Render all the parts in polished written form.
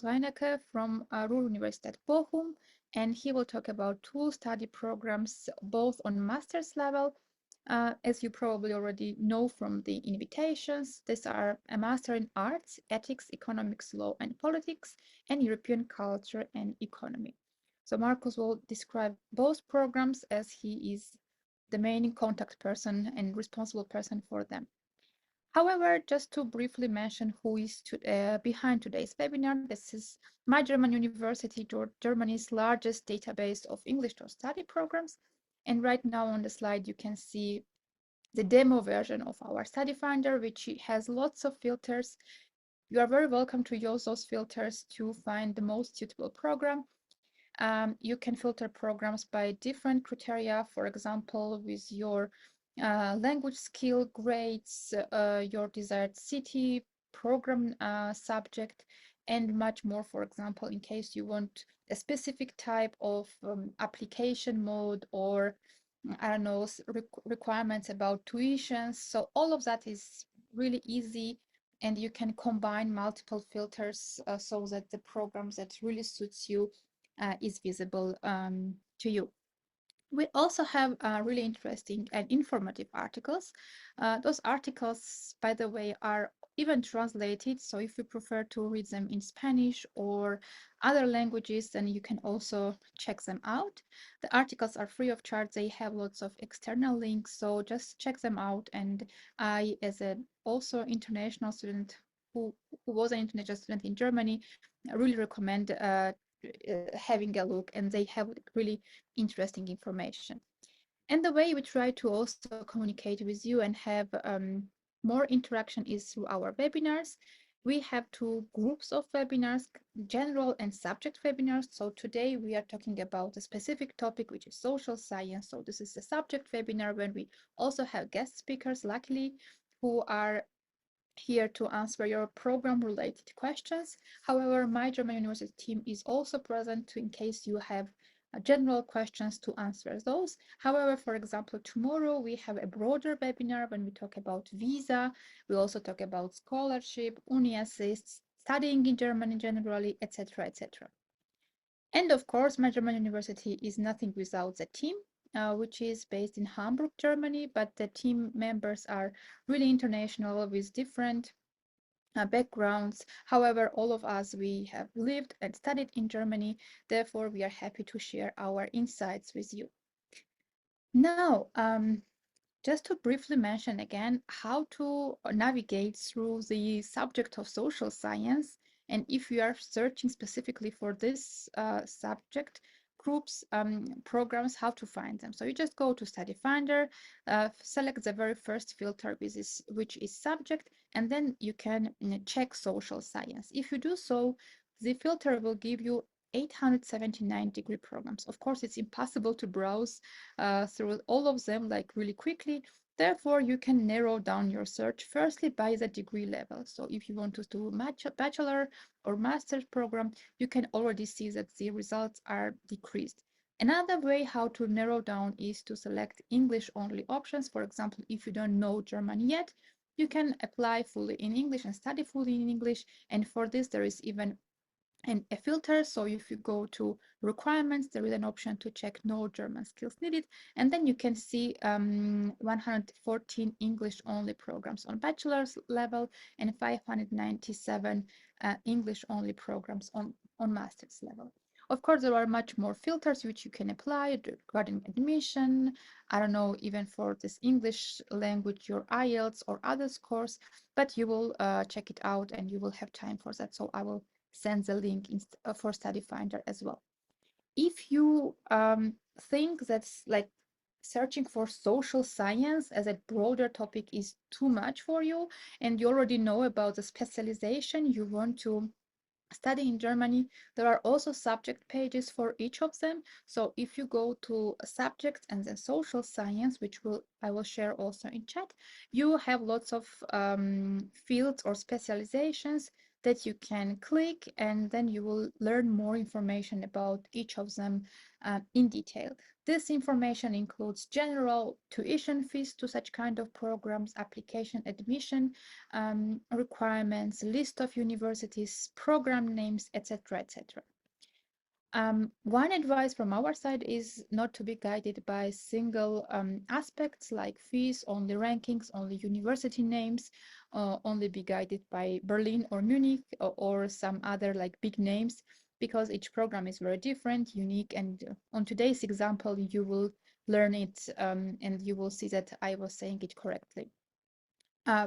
𝘱𝘢𝘪𝘥𝘷𝘦𝘳𝘴𝘪𝘯𝘨 from Ruhr-Universität Bochum, and he will talk about two study programs, both on master's level. As you probably already know from the invitations, these are a Master in Arts, Ethics, Economics, Law and Politics, and European Culture and Economy. So Marcus will describe both programs as he is the main contact person and responsible person for them. However, just to briefly mention who is behind today's webinar, this is My German University, Germany's largest database of English to study programs. And right now on the slide, you can see the demo version of our study finder, which has lots of filters. You are very welcome to use those filters to find the most suitable program. You can filter programs by different criteria, for example, with your language skill grades, your desired city, program subject, and much more. For example, in case you want a specific type of application mode, or I don't know, requirements about tuitions. So all of that is really easy, and you can combine multiple filters so that the programs that really suits you is visible to you. We also have really interesting and informative articles. Those articles, by the way, are even translated. So if you prefer to read them in Spanish or other languages, then you can also check them out. The articles are free of charge. They have lots of external links, so just check them out. And I, as an also international student who was an international student in Germany, I really recommend having a look, and they have really interesting information. And the way we try to also communicate with you and have more interaction is through our webinars. We have two groups of webinars, general and subject webinars. So today we are talking about a specific topic, which is social science. So this is a subject webinar when we also have guest speakers, luckily, who are here to answer your program related questions. However, my German University team is also present in case you have general questions to answer those. However, for example, tomorrow we have a broader webinar when we talk about visa. We also talk about scholarship, uni assists, studying in Germany generally, etc., etc. And of course, my German University is nothing without the team, which is based in Hamburg, Germany, but the team members are really international with different backgrounds. However, all of us, we have lived and studied in Germany. Therefore, we are happy to share our insights with you. Now, just to briefly mention again how to navigate through the subject of social science, and if you are searching specifically for this subject groups, programs, how to find them. So you just go to Study Finder, select the very first filter, which is subject, and then you can check social science. If you do so, the filter will give you 879-degree programs. Of course, it's impossible to browse through all of them like really quickly. Therefore, you can narrow down your search firstly by the degree level. So if you want to do a bachelor or master's program, you can already see that the results are decreased. Another way how to narrow down is to select English only options. For example, if you don't know German yet, you can apply fully in English and study fully in English. And for this, there is even a filter. So if you go to requirements, there is an option to check no German skills needed, and then you can see 114 English only programs on bachelor's level and 597 English only programs on master's level. Of course, there are much more filters which you can apply regarding admission, I don't know, even for this English language, your IELTS or other scores, but you will check it out and you will have time for that. So I will send the link for Study Finder as well. If you think that's like searching for social science as a broader topic is too much for you, and you already know about the specialization you want to study in Germany, there are also subject pages for each of them. So if you go to subjects and then social science, which I will share also in chat, you have lots of fields or specializations that you can click, and then you will learn more information about each of them in detail. This information includes general tuition fees to such kind of programs, application admission requirements, list of universities, program names, etc., etc. One advice from our side is not to be guided by single aspects like fees, only rankings, only university names, only be guided by Berlin or Munich or some other like big names, because each program is very different, unique, and on today's example, you will learn it and you will see that I was saying it correctly.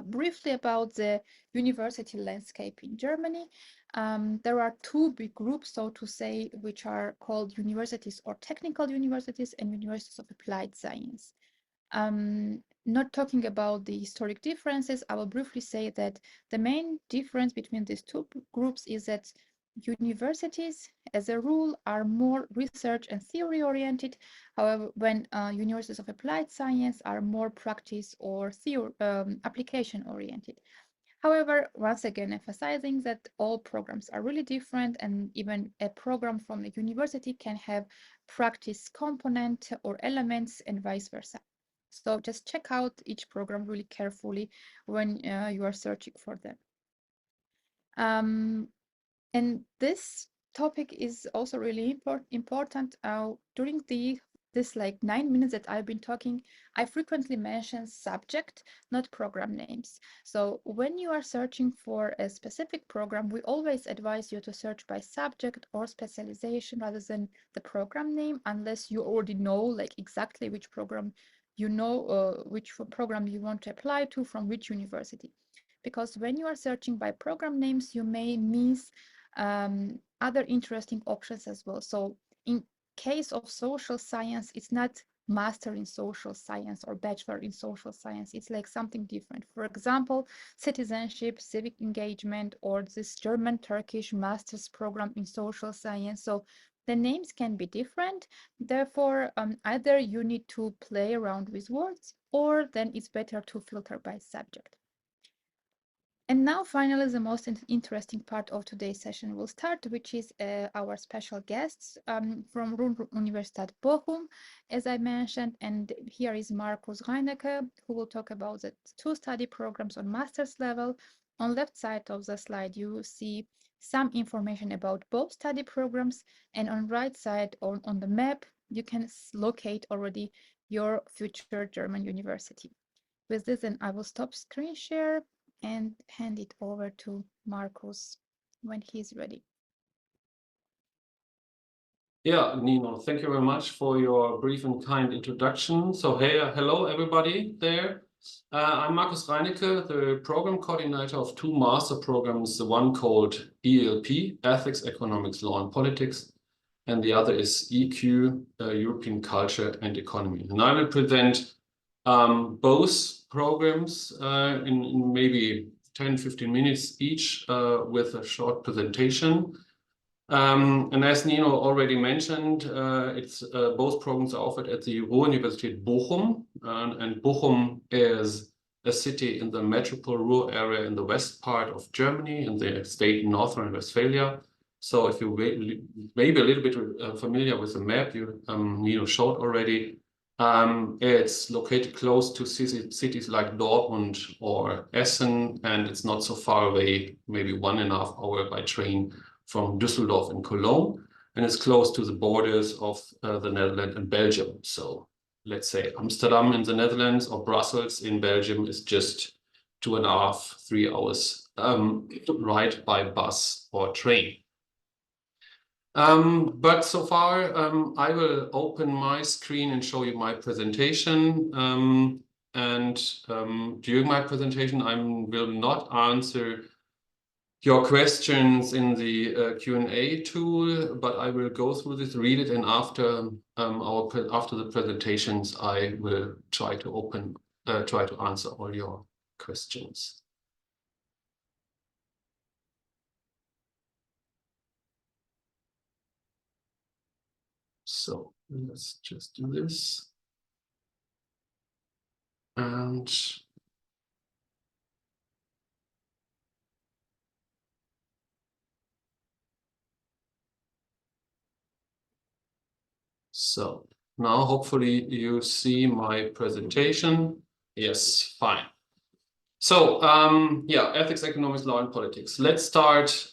Briefly about the university landscape in Germany. There are two big groups, so to say, which are called universities or technical universities and universities of applied science. Not talking about the historic differences, I will briefly say that the main difference between these two groups is that universities, as a rule, are more research and theory oriented. However, when universities of applied science are more practice or theory, application oriented. However, once again, emphasizing that all programs are really different, and even a program from the university can have practice component or elements and vice versa. So just check out each program really carefully when you are searching for them. And this topic is also really important. During this like 9 minutes that I've been talking, I frequently mention subject, not program names. So when you are searching for a specific program, we always advise you to search by subject or specialization rather than the program name, unless you already know like exactly which program you know, which program you want to apply to from which university. Because when you are searching by program names, you may miss other interesting options as well. So in case of social science, it's not master in social science or bachelor in social science. It's like something different. For example, citizenship, civic engagement, or this German-Turkish master's program in social science. So the names can be different. Therefore, either you need to play around with words, or then it's better to filter by subject. And now finally, the most interesting part of today's session will start, which is our special guests from Ruhr-Universität Bochum, as I mentioned. And here is Markus Reinecke, who will talk about the two study programs on master's level. On left side of the slide, you see some information about both study programs. And on right side on the map, you can locate already your future German university. With this, then I will stop screen share and hand it over to Markus when he's ready. Yeah, Nino, thank you very much for your brief and kind introduction. So hello everybody there. I'm Markus Reinecke, the program coordinator of two master programs, the one called ELP, Ethics, Economics, Law and Politics, and the other is EQ, European Culture and Economy. And I will present both programs in maybe 10-15 minutes each with a short presentation. And as Nino already mentioned, both programs are offered at the Ruhr-Universität Bochum, and Bochum is a city in the metropole Ruhr area in the west part of Germany, in the state North Rhine-Westphalia. So if you maybe a little bit familiar with the map Nino showed already, it's located close to cities like Dortmund or Essen, and it's not so far away, maybe 1.5 hours by train from Düsseldorf and Cologne, and it's close to the borders of the Netherlands and Belgium. So let's say Amsterdam in the Netherlands or Brussels in Belgium is just 2.5-3 hours ride by bus or train. But so far, I will open my screen and show you my presentation. During my presentation, I will not answer your questions in the Q&A tool, but I will go through this, read it, and after the presentations, I will try to answer all your questions. So let's just do this. And So now hopefully you see my presentation. Yes, fine. So yeah, ethics, economics, law, and politics. Let's start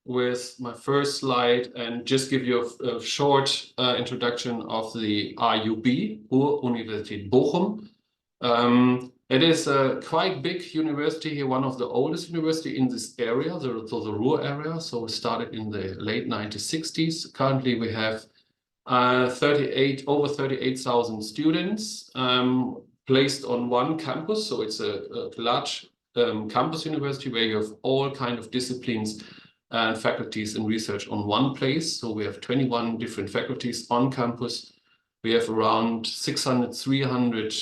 with my first slide and just give you a short introduction of the RUB, Ruhr-Universität Bochum. It is a quite big university here, one of the oldest university in this area, the Ruhr area. So it started in the late 1960s. Currently we have over 38,000 students placed on one campus. So it's a large campus university where you have all kind of disciplines and faculties and research on one place. So we have 21 different faculties on campus. We have around 6,300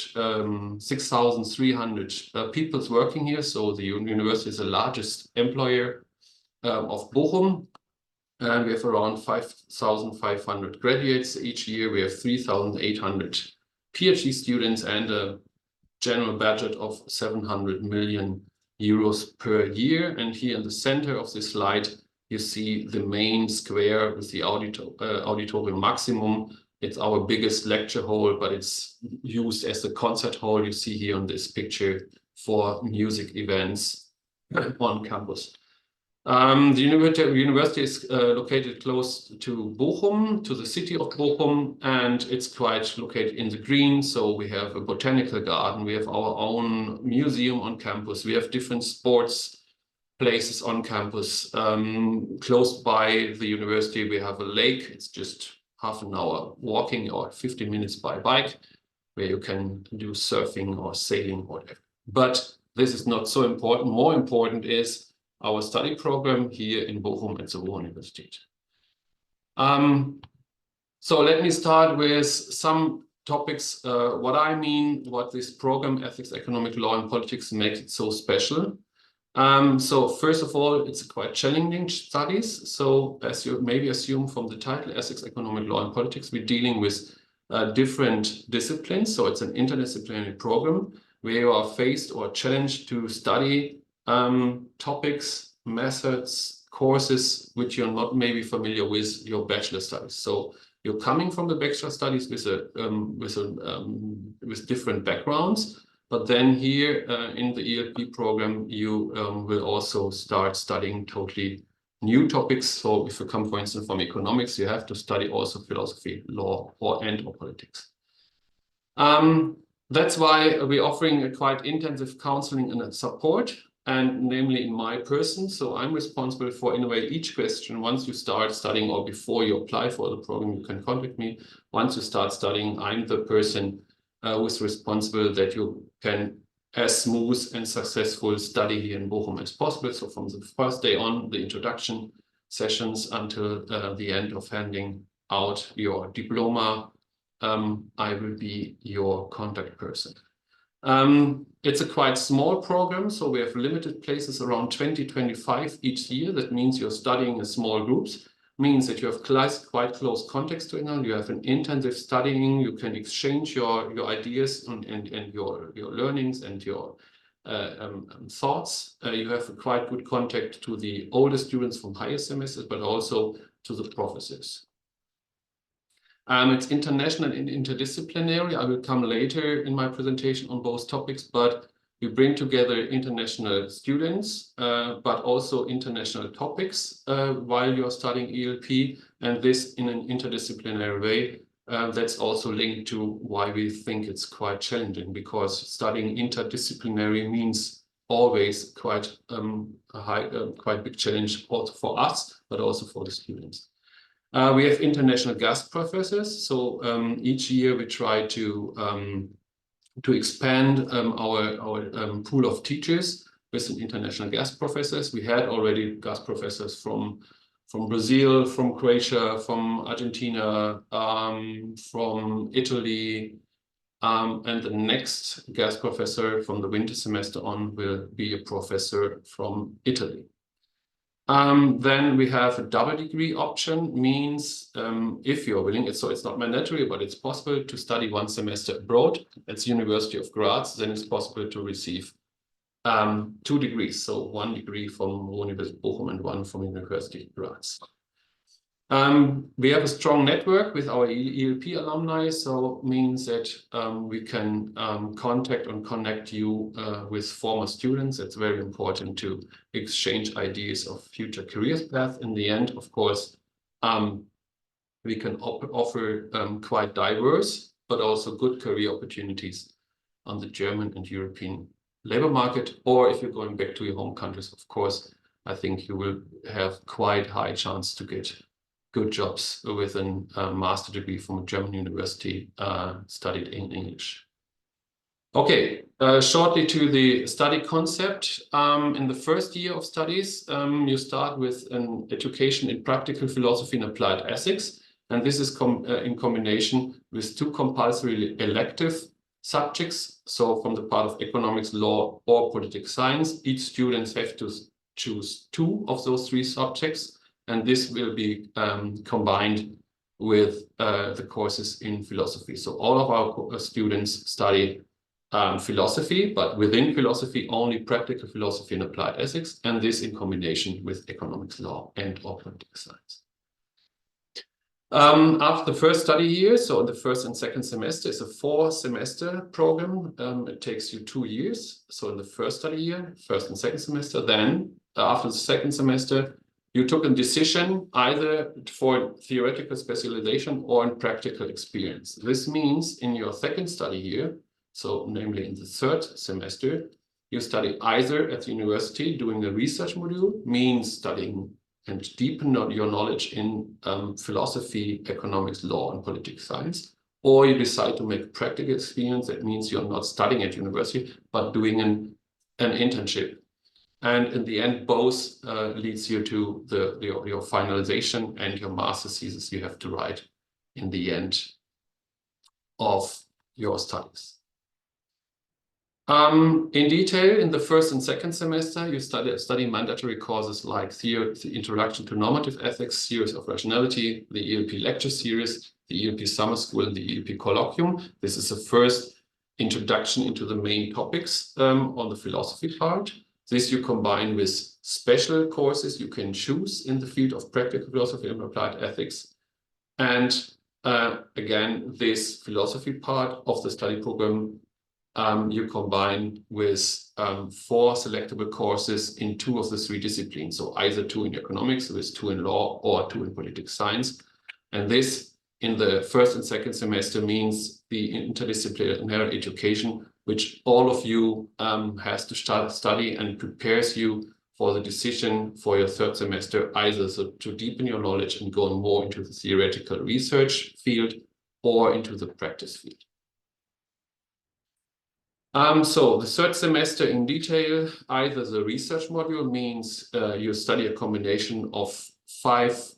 people working here. So the university is the largest employer of Bochum. And we have around 5,500 graduates each year. We have 3,800 PhD students and a general budget of 700 million euros per year. And here in the center of this slide, you see the main square with the Auditorium Maximum. It's our biggest lecture hall, but it's used as a concert hall. You see here on this picture for music events on campus. The university is located close to Bochum, to the city of Bochum, and it's quite located in the green. So we have a botanical garden, we have our own museum on campus, we have different sports places on campus. Close by the university, we have a lake. It's just half an hour walking or 50 minutes by bike, where you can do surfing or sailing or whatever. But this is not so important. More important is our study program here in Bochum at the Ruhr-Universität. So let me start with some topics, what I mean, what this program, Ethics, Economic Law, and Politics, makes it so special. So first of all, it's quite challenging studies. So as you maybe assume from the title, Ethics, Economic Law, and Politics, we're dealing with different disciplines. So it's an interdisciplinary program where you are faced or challenged to study topics, methods, courses which you're not maybe familiar with your bachelor studies. So you're coming from the bachelor studies with different backgrounds, but then here in the ELP program you will also start studying totally new topics. So if you come, for instance, from economics, you have to study also philosophy, law, or politics. That's why we're offering a quite intensive counseling and support, and namely in my person. So I'm responsible for, in a way, each question. Once you start studying or before you apply for the program, you can contact me. Once you start studying, I'm the person who is responsible that you can as smooth and successful study here in Bochum as possible. So from the first day on, the introduction sessions until the end of handing out your diploma, I will be your contact person. It's a quite small program, so we have limited places, around 20-25 each year. That means you're studying in small groups, means that you have quite close context to it. You have an intensive studying, you can exchange your ideas and your learnings and your thoughts. You have a quite good contact to the older students from higher semesters, but also to the professors. It's international and interdisciplinary. I will come later in my presentation on both topics, but we bring together international students, but also international topics while you're studying ELP, and this in an interdisciplinary way. That's also linked to why we think it's quite challenging, because studying interdisciplinary means always quite quite big challenge also for us, but also for the students. We have international guest professors. So each year we try to expand our pool of teachers with international guest professors. We had already guest professors from Brazil, from Croatia, from Argentina, from Italy, and the next guest professor from the winter semester on will be a professor from Italy. Then we have a double degree option, means if you're willing, so it's not mandatory, but it's possible to study one semester abroad at the University of Graz. Then it's possible to receive 2 degrees, so 1 degree from University of Bochum and 1 from University of Graz. We have a strong network with our ELP alumni, so means that we can contact and connect you with former students. It's very important to exchange ideas of future career paths. In the end, of course, we can offer quite diverse, but also good career opportunities on the German and European labor market. Or if you're going back to your home countries, of course, I think you will have quite high chance to get good jobs with a master degree from a German university studied in English. Okay, shortly to the study concept. In the first year of studies, you start with an education in practical philosophy and applied ethics. And this is in combination with 2 compulsory elective subjects. So from the part of economics, law, or political science, each student has to choose 2 of those 3 subjects. And this will be combined with the courses in philosophy. So all of our students study philosophy, but within philosophy, only practical philosophy and applied ethics, and this in combination with economics, law, and/or political science. After the first study year, so in the first and second semester, it's a 4-semester program. It takes you 2 years. So in the first study year, first and second semester, then after the second semester, you took a decision either for theoretical specialization or in practical experience. This means in your second study year, so namely in the third semester, you study either at the university doing a research module, means studying and deepen your knowledge in philosophy, economics, law, and political science, or you decide to make practical experience. That means you're not studying at university, but doing an internship. And in the end, both leads you to your finalization and your master's thesis you have to write in the end of your studies. In detail, in the first and second semester, you study mandatory courses like the Introduction to Normative Ethics, Theories of Rationality, the ELP lecture series, the ELP summer school, and the ELP colloquium. This is the first introduction into the main topics on the philosophy part. This you combine with special courses you can choose in the field of practical philosophy and applied ethics. And again, this philosophy part of the study program you combine with 4 selectable courses in 2 of the 3 disciplines. So either 2 in economics, with 2 in law, or 2 in political science. And this in the first and second semester means the interdisciplinary education, which all of you has to study and prepares you for the decision for your third semester, either to deepen your knowledge and go more into the theoretical research field or into the practice field. So the third semester in detail, either the research module means you study a combination of 5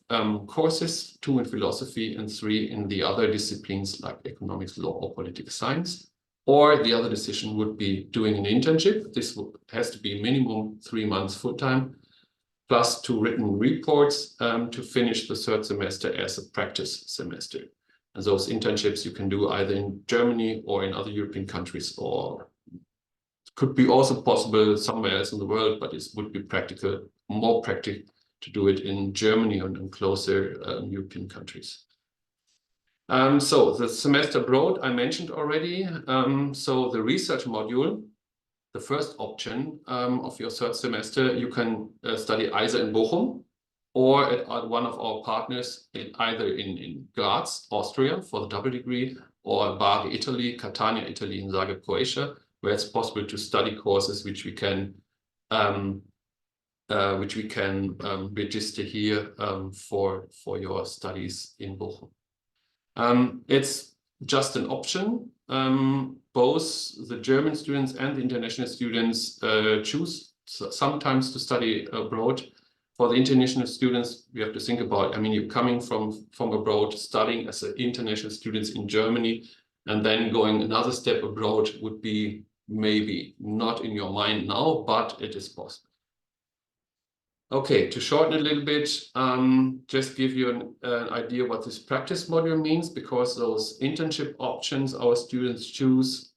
courses, 2 in philosophy and 3 in the other disciplines like economics, law, or political science. Or the other decision would be doing an internship. This has to be minimum 3 months full-time, plus 2 written reports to finish the third semester as a practice semester. And those internships you can do either in Germany or in other European countries, or it could be also possible somewhere else in the world, but it would be more practical to do it in Germany and in closer European countries. So the semester abroad I mentioned already. So the research module, the first option of your third semester, you can study either in Bochum or at one of our partners, either in Graz, Austria for the double degree, or Bari, Italy, Catania, Italy, and Zagreb, Croatia, where it's possible to study courses which we can register here for your studies in Bochum. It's just an option. Both the German students and the international students choose sometimes to study abroad. For the international students, we have to think about, I mean, you're coming from abroad, studying as an international students in Germany, and then going another step abroad would be maybe not in your mind now, but it is possible. Okay, to shorten a little bit, just give you an idea what this practice module means, because those internship options our students choose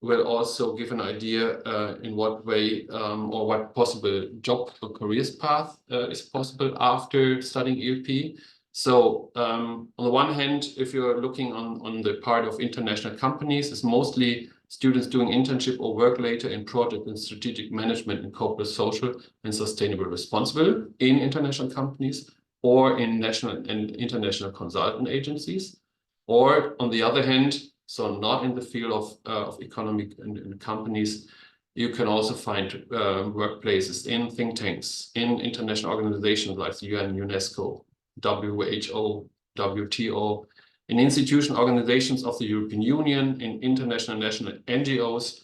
will also give an idea in what way or what possible job or careers path is possible after studying ELP. So on the one hand, if you're looking on the part of international companies, it's mostly students doing internship or work later in project and strategic management in corporate, social, and sustainable responsible in international companies or in national and international consultant agencies. Or on the other hand, so not in the field of economic and companies, you can also find workplaces in think tanks, in international organizations like the UN, UNESCO, WHO, WTO, in institution organizations of the European Union, in international national NGOs,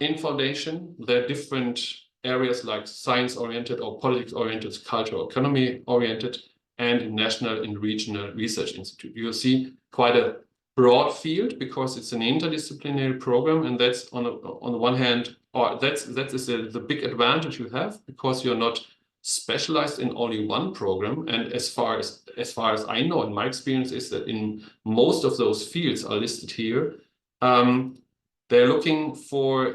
in foundation. There are different areas like science-oriented or politics-oriented, cultural, economy-oriented, and in national and regional research institute. You'll see quite a broad field because it's an interdisciplinary program, and that's on the one hand, or that is the big advantage you have because you're not specialized in only one program. And as far as I know, and my experience is that in most of those fields are listed here, they're looking for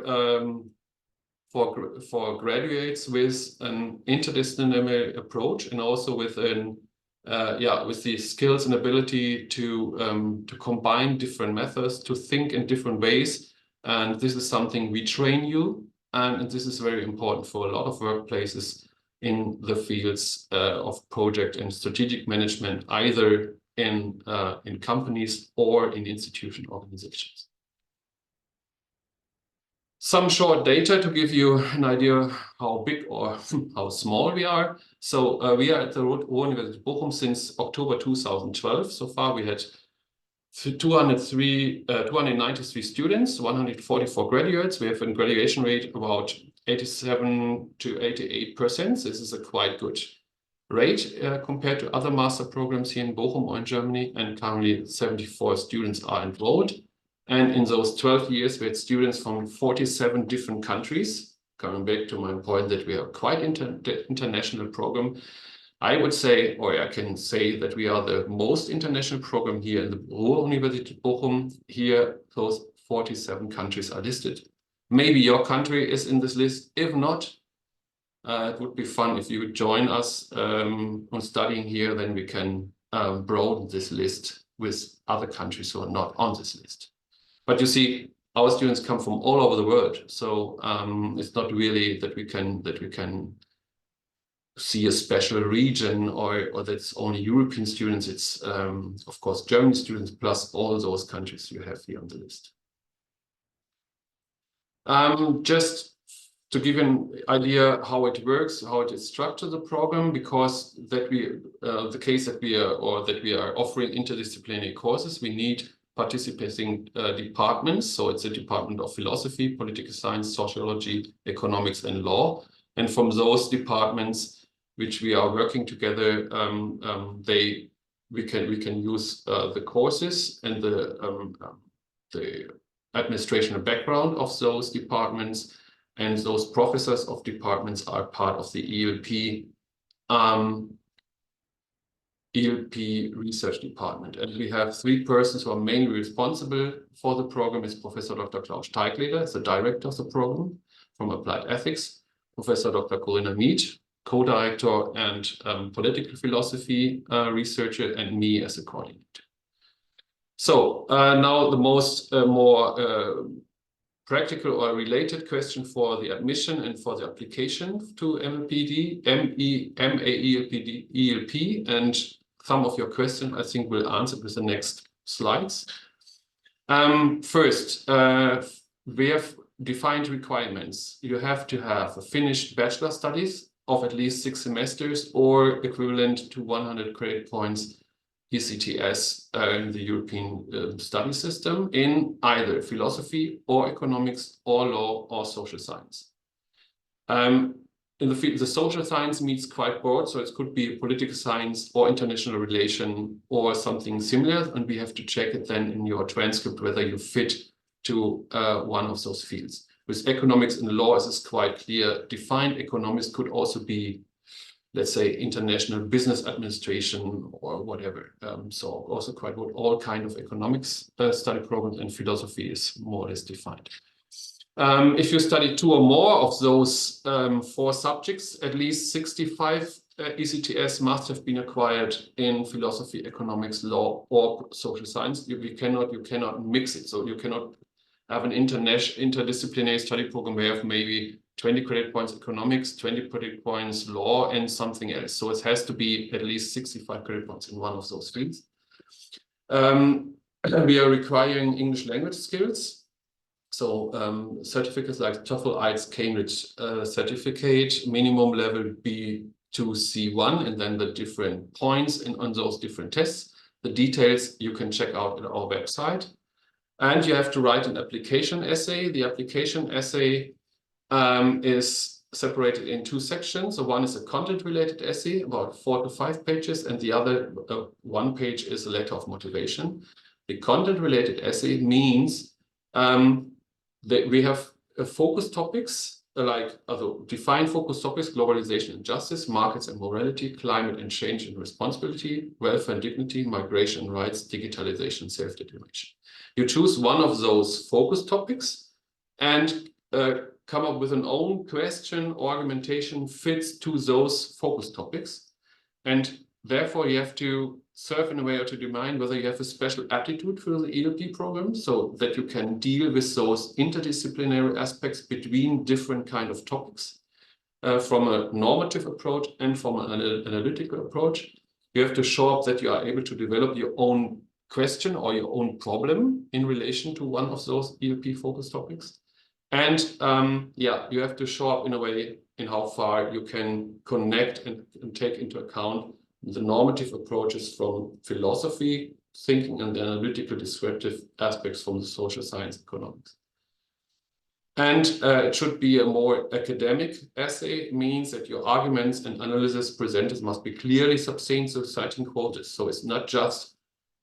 graduates with an interdisciplinary approach and also with an with the skills and ability to combine different methods, to think in different ways. And this is something we train you. And this is very important for a lot of workplaces in the fields of project and strategic management, either in companies or in institution organizations. Some short data to give you an idea how big or how small we are. So we are at the Ruhr-Universität Bochum since October 2012. So far we had 293 students, 144 graduates. We have a graduation rate about 87 to 88%. This is a quite good rate compared to other master programs here in Bochum or in Germany. And currently 74 students are enrolled. And in those 12 years, we had students from 47 different countries. Coming back to my point that we are quite international program, I would say, or I can say that we are the most international program here in the Ruhr-Universität Bochum. Here, those 47 countries are listed. Maybe your country is in this list. If not, it would be fun if you would join us on studying here. Then we can broaden this list with other countries who are not on this list. But you see, our students come from all over the world, so it's not really that we can see a special region or that's only European students. It's of course German students plus all those countries you have here on the list. Just to give an idea how it works, how it is structured, the program, because that we the case that we are offering interdisciplinary courses, we need participating departments. So it's a department of philosophy, political science, sociology, economics, and law. And from those departments, which we are working together, we can use the courses and the administrative background of those departments. And those professors of departments are part of the ELP research department. And we have 3 persons who are mainly responsible for the program. Is Professor Dr. 𝘱𝘢𝘪𝘁 is the director of the program from Applied Ethics, Professor Dr. Corinna Mead, co-director and political philosophy researcher, and me as a coordinator. So now the more practical or related question for the admission and for the application to MAELPD, and some of your questions I think we'll answer with the next slides. First, we have defined requirements. You have to have a finished bachelor studies of at least 6 semesters or equivalent to 100 credit points ECTS in the European study system in either philosophy or economics or law or social science. In the field, the social science means quite broad, so it could be political science or international relation or something similar, and we have to check it then in your transcript whether you fit to one of those fields. With economics and law, it is quite clear. Defined economics could also be let's say, international business administration or whatever. So also quite what all kind of economics study programs, and philosophy is more or less defined. If you study 2 or more of those 4 subjects, at least 65 ECTS must have been acquired in philosophy, economics, law, or social science. You cannot mix it. So you cannot have an interdisciplinary study program where you have maybe 20 credit points economics, 20 credit points law, and something else. So it has to be at least 65 credit points in one of those fields. We are requiring English language skills. So certificates like TOEFL, IELTS, Cambridge certificate, minimum level B2 C1, and then the different points on those different tests. The details you can check out at our website. And you have to write an application essay. The application essay is separated in 2 sections. So one is a content-related essay, about 4 to 5 pages, and the other 1 page is a letter of motivation. The content-related essay means that we have focus topics, like defined focus topics: globalization and justice, markets and morality, climate and change and responsibility, welfare and dignity, migration and rights, digitalization, self-determination. You choose one of those focus topics and come up with an own question or argumentation fits to those focus topics. And therefore, you have to serve in a way or to determine whether you have a special aptitude for the ELP program, so that you can deal with those interdisciplinary aspects between different kind of topics, from a normative approach and from an analytical approach. You have to show up that you are able to develop your own question or your own problem in relation to one of those ELP focus topics. And yeah, you have to show up in a way in how far you can connect and take into account the normative approaches from philosophy, thinking, and the analytical descriptive aspects from the social science economics. And it should be a more academic essay. It means that your arguments and analysis presented must be clearly succinct, so citing quotes. So it's not just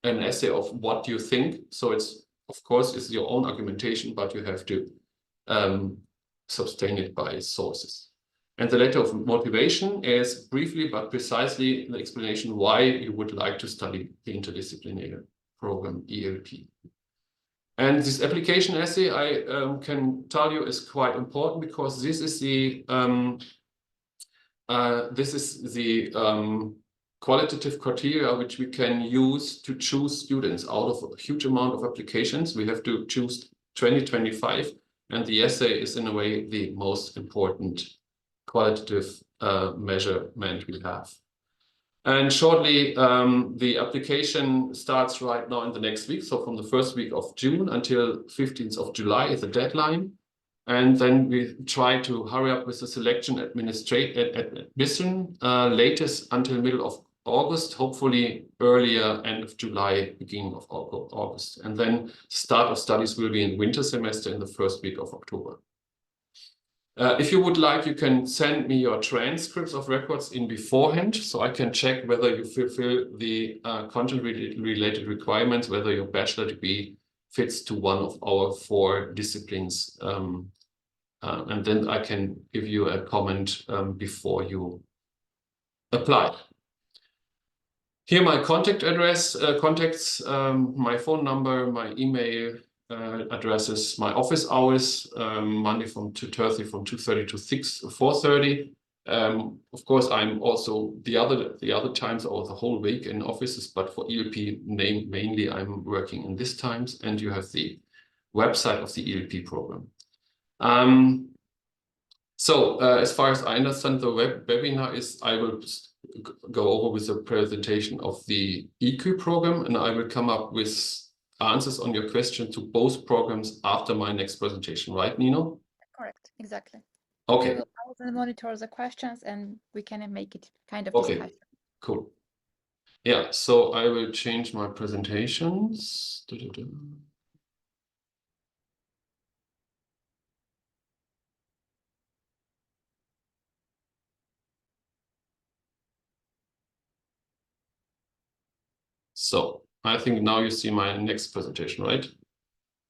an essay of what you think. So it's, of course, it's your own argumentation, but you have to sustain it by sources. And the letter of motivation is briefly but precisely the explanation why you would like to study the interdisciplinary program ELP. And this application essay, I can tell you, is quite important, because this is the qualitative criteria which we can use to choose students out of a huge amount of applications. We have to choose 2025, and the essay is in a way the most important qualitative measurement we have. And shortly, the application starts right now in the next week. So from the first week of June until 15th of July is the deadline. And then we try to hurry up with the selection admission, latest until middle of August, hopefully earlier end of July, beginning of August. And then start of studies will be in winter semester in the first week of October. If you would like, you can send me your transcripts of records in beforehand, so I can check whether you fulfill the content-related requirements, whether your bachelor degree fits to one of our 4 disciplines. And then I can give you a comment before you apply. Here my contact address, contacts, my phone number, my email addresses, my office hours, Monday from 2:30 to 4:30. Of course, I'm also the other times or the whole week in offices, but for ELP mainly I'm working in these times. And you have the website of the ELP program. As far as I understand, the webinar is, I will go over with a presentation of the EQ program, and I will come up with answers on your question to both programs after my next presentation, right, Nino? Correct, exactly. Okay. I will monitor the questions and we can make it kind of okay. discussion. Cool. Yeah, so I will change my presentations. So I think now you see my next presentation, right?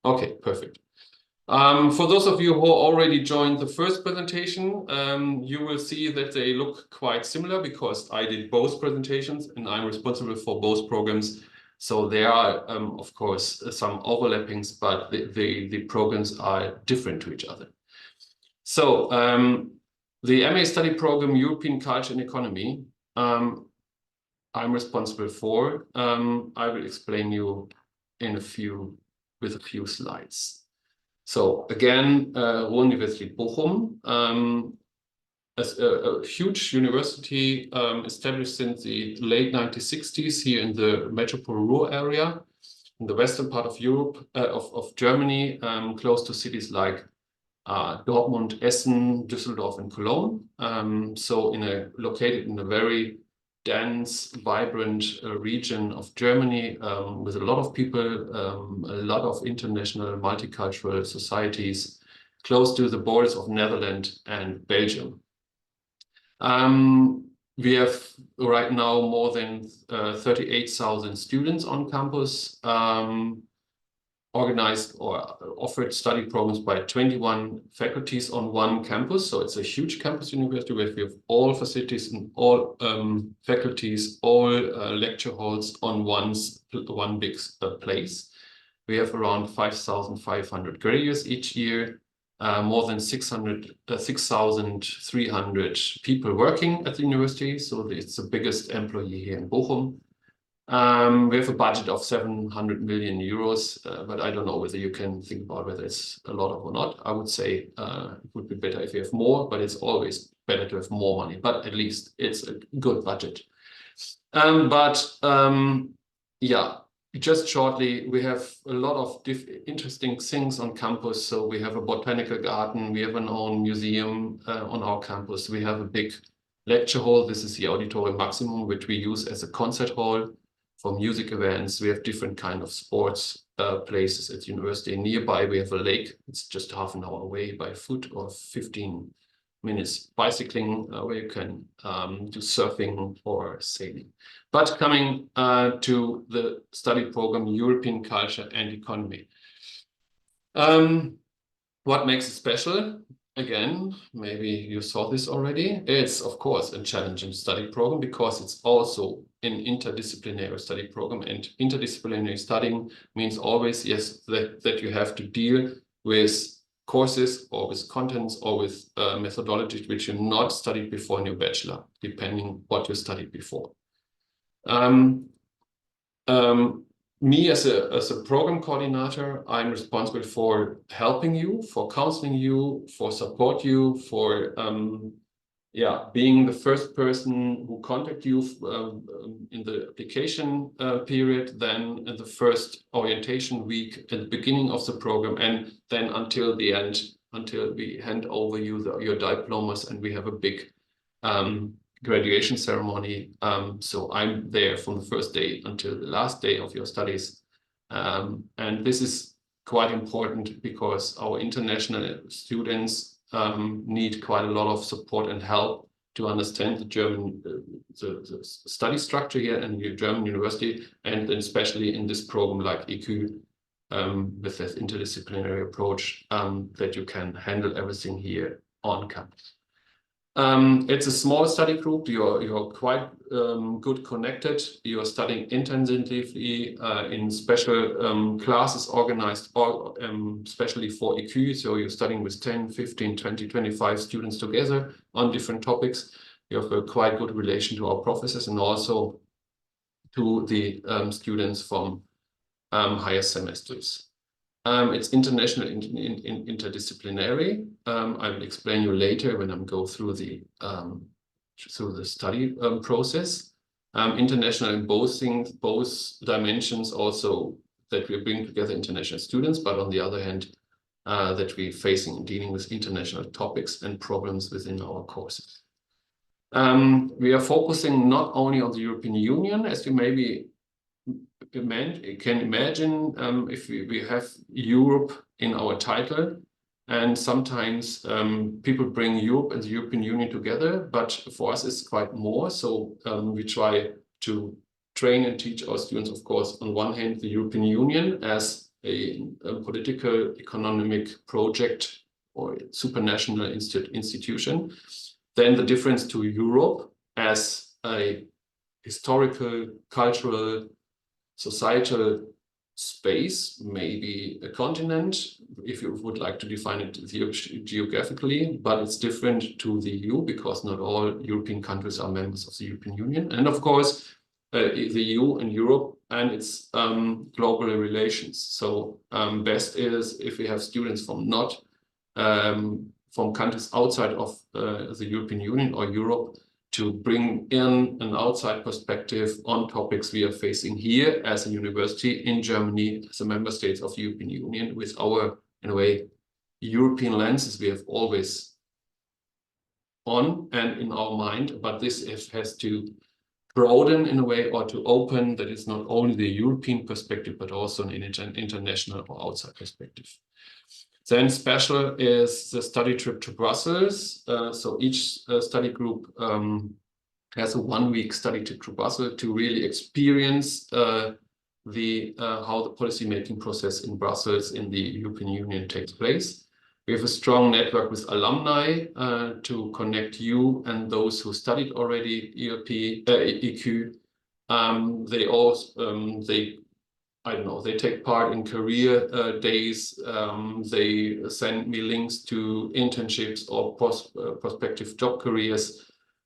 Okay, perfect. For those of you who already joined the first presentation, you will see that they look quite similar because I did both presentations and I'm responsible for both programs. So there are, of course, some overlappings, but the programs are different to each other. So the MA study program, European Culture and Economy, I'm responsible for. I will explain you with a few slides. So again, Ruhr-Universität Bochum, a huge university established since the late 1960s here in the metropole Ruhr area, in the western part of Europe, of Germany, close to cities like Dortmund, Essen, Düsseldorf, and Cologne. So located in a very dense, vibrant region of Germany with a lot of people, a lot of international multicultural societies close to the borders of Netherlands and Belgium. We have right now more than 38,000 students on campus, organized or offered study programs by 21 faculties on one campus. So it's a huge campus university where we have all facilities and all faculties, all lecture halls on one big place. We have around 5,500 graduates each year, more than 6,300 people working at the university. So it's the biggest employee here in Bochum. We have a budget of 700 million euros, but I don't know whether you can think about whether it's a lot or not. I would say it would be better if you have more, but it's always better to have more money, but at least it's a good budget. Yeah, just shortly, we have a lot of interesting things on campus. So we have a botanical garden, we have an own museum on our campus. We have a big lecture hall. This is the Auditorium Maximum, which we use as a concert hall for music events. We have different kind of sports places at the university. Nearby, we have a lake. It's just half an hour away by foot or 15 minutes bicycling, where you can do surfing or sailing. But coming to the study program, European Culture and Economy. What makes it special? Again, maybe you saw this already. It's, of course, a challenging study program because it's also an interdisciplinary study program. And interdisciplinary studying means always, yes, that you have to deal with courses or with contents or with methodologies which you not studied before in your bachelor, depending what you studied before. Me as a program coordinator, I'm responsible for helping you, for counseling you, for support you, for being the first person who contact you in the application period, then in the first orientation week at the beginning of the program, and then until the end, until we hand over you your diplomas and we have a big graduation ceremony. So I'm there from the first day until the last day of your studies. And this is quite important because our international students need quite a lot of support and help to understand the German the study structure here in the German university, and then especially in this program like EQ, with this interdisciplinary approach, that you can handle everything here on campus. It's a small study group. You're quite good connected. You're studying intensively in special classes organized especially for EQ. So you're studying with 10, 15, 20, 25 students together on different topics. You have a quite good relation to our professors and also to the students from higher semesters. It's international interdisciplinary. I will explain you later when I'm go through the study process. International in both dimensions, also that we bring together international students, but on the other hand, that we're dealing with international topics and problems within our courses. We are focusing not only on the European Union, as you maybe can imagine, if we have Europe in our title, and sometimes people bring Europe and the European Union together, but for us it's quite more. So we try to train and teach our students, of course, on one hand, the European Union as a political economic project or supranational institution. Then the difference to Europe as a historical, cultural, societal space, maybe a continent, if you would like to define it geographically, but it's different to the EU because not all European countries are members of the European Union. And of course, the EU and Europe and its global relations. So best is if we have students from from countries outside of the European Union or Europe, to bring in an outside perspective on topics we are facing here as a university in Germany, as a member state of the European Union, with our, in a way, European lenses we have always on and in our mind, but this has to broaden in a way, or to open that it's not only the European perspective, but also an international or outside perspective. Then special is the study trip to Brussels. So each study group has a 1-week study trip to Brussels to really experience how the policymaking process in Brussels in the European Union takes place. We have a strong network with alumni to connect you and those who studied already EQ. They take part in career days. They send me links to internships or prospective job careers.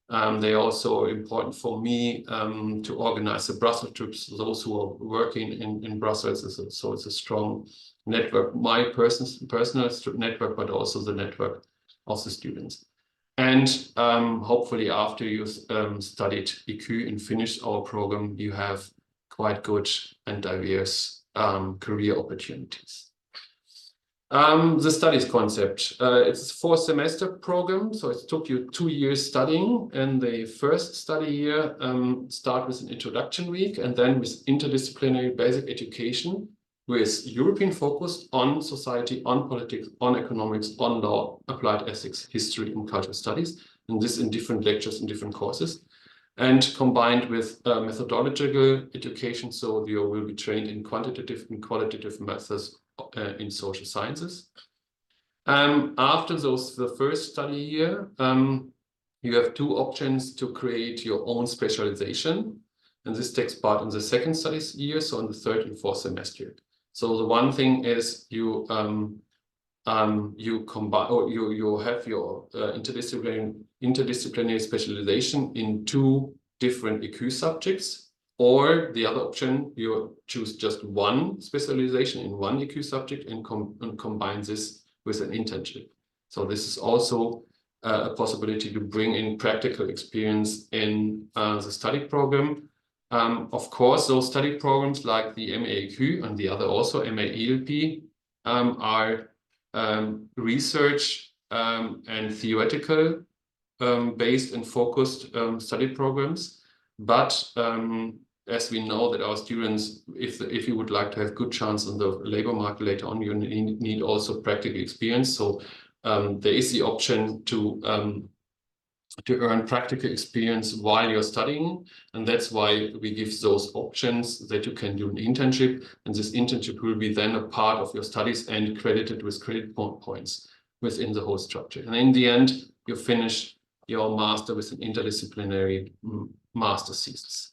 They also important for me to organize the Brussels trips, those who are working in Brussels. So it's a strong network, my personal network, but also the network of the students. And hopefully after you studied EQ and finished our program, you have quite good and diverse career opportunities. The studies concept. It's a 4-semester program, so it took you 2 years studying. And the first study year start with an introduction week, and then with interdisciplinary basic education with European focus on society, on politics, on economics, on law, applied ethics, history, and cultural studies. And this in different lectures in different courses. And combined with methodological education, so you will be trained in quantitative and qualitative methods in social sciences. After the first study year, you have 2 options to create your own specialization, and this takes part in the second studies year, so in the 3rd and 4th semester. So the one thing is you combine, or you have your interdisciplinary specialization in 2 different EQ subjects, or the other option, you choose just one specialization in one EQ subject and combine this with an internship. So this is also a possibility to bring in practical experience in the study program. Of course, those study programs like the MA-EQ and the other also MA-ELP are research and theoretical based and focused study programs. But as we know that our students, if you would like to have good chance on the labor market later on, you need also practical experience. So there is the option to earn practical experience while you're studying. And that's why we give those options that you can do an internship. And this internship will be then a part of your studies and credited with credit points within the whole structure. And in the end, you finish your master with an interdisciplinary master thesis.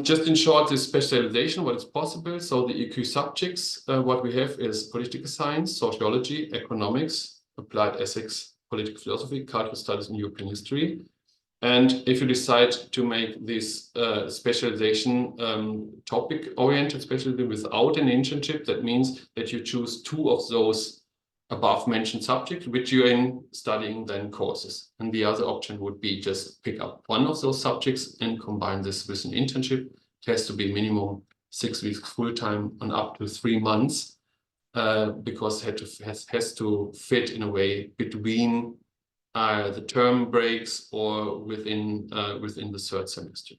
Just in short, this specialization, what is possible. So the EQ subjects, what we have is political science, sociology, economics, applied ethics, political philosophy, cultural studies, and European history. And if you decide to make this specialization topic-oriented specialty without an internship, that means that you choose 2 of those above-mentioned subjects, which you're in studying then courses. And the other option would be just pick up one of those subjects and combine this with an internship. It has to be minimum 6 weeks full-time and up to 3 months. Because it has to fit in a way between the term breaks or within the 3rd semester.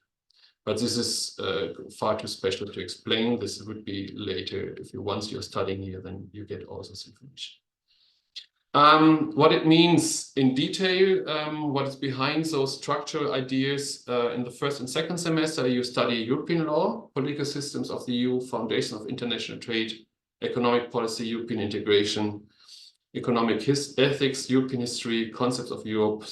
But this is far too special to explain. This would be later. If once you're studying here, then you get all this information. What it means in detail, what is behind those structural ideas. In the first and second semester, you study European law, political systems of the EU, foundation of international trade, economic policy, European integration, economic ethics, European history, concepts of Europe,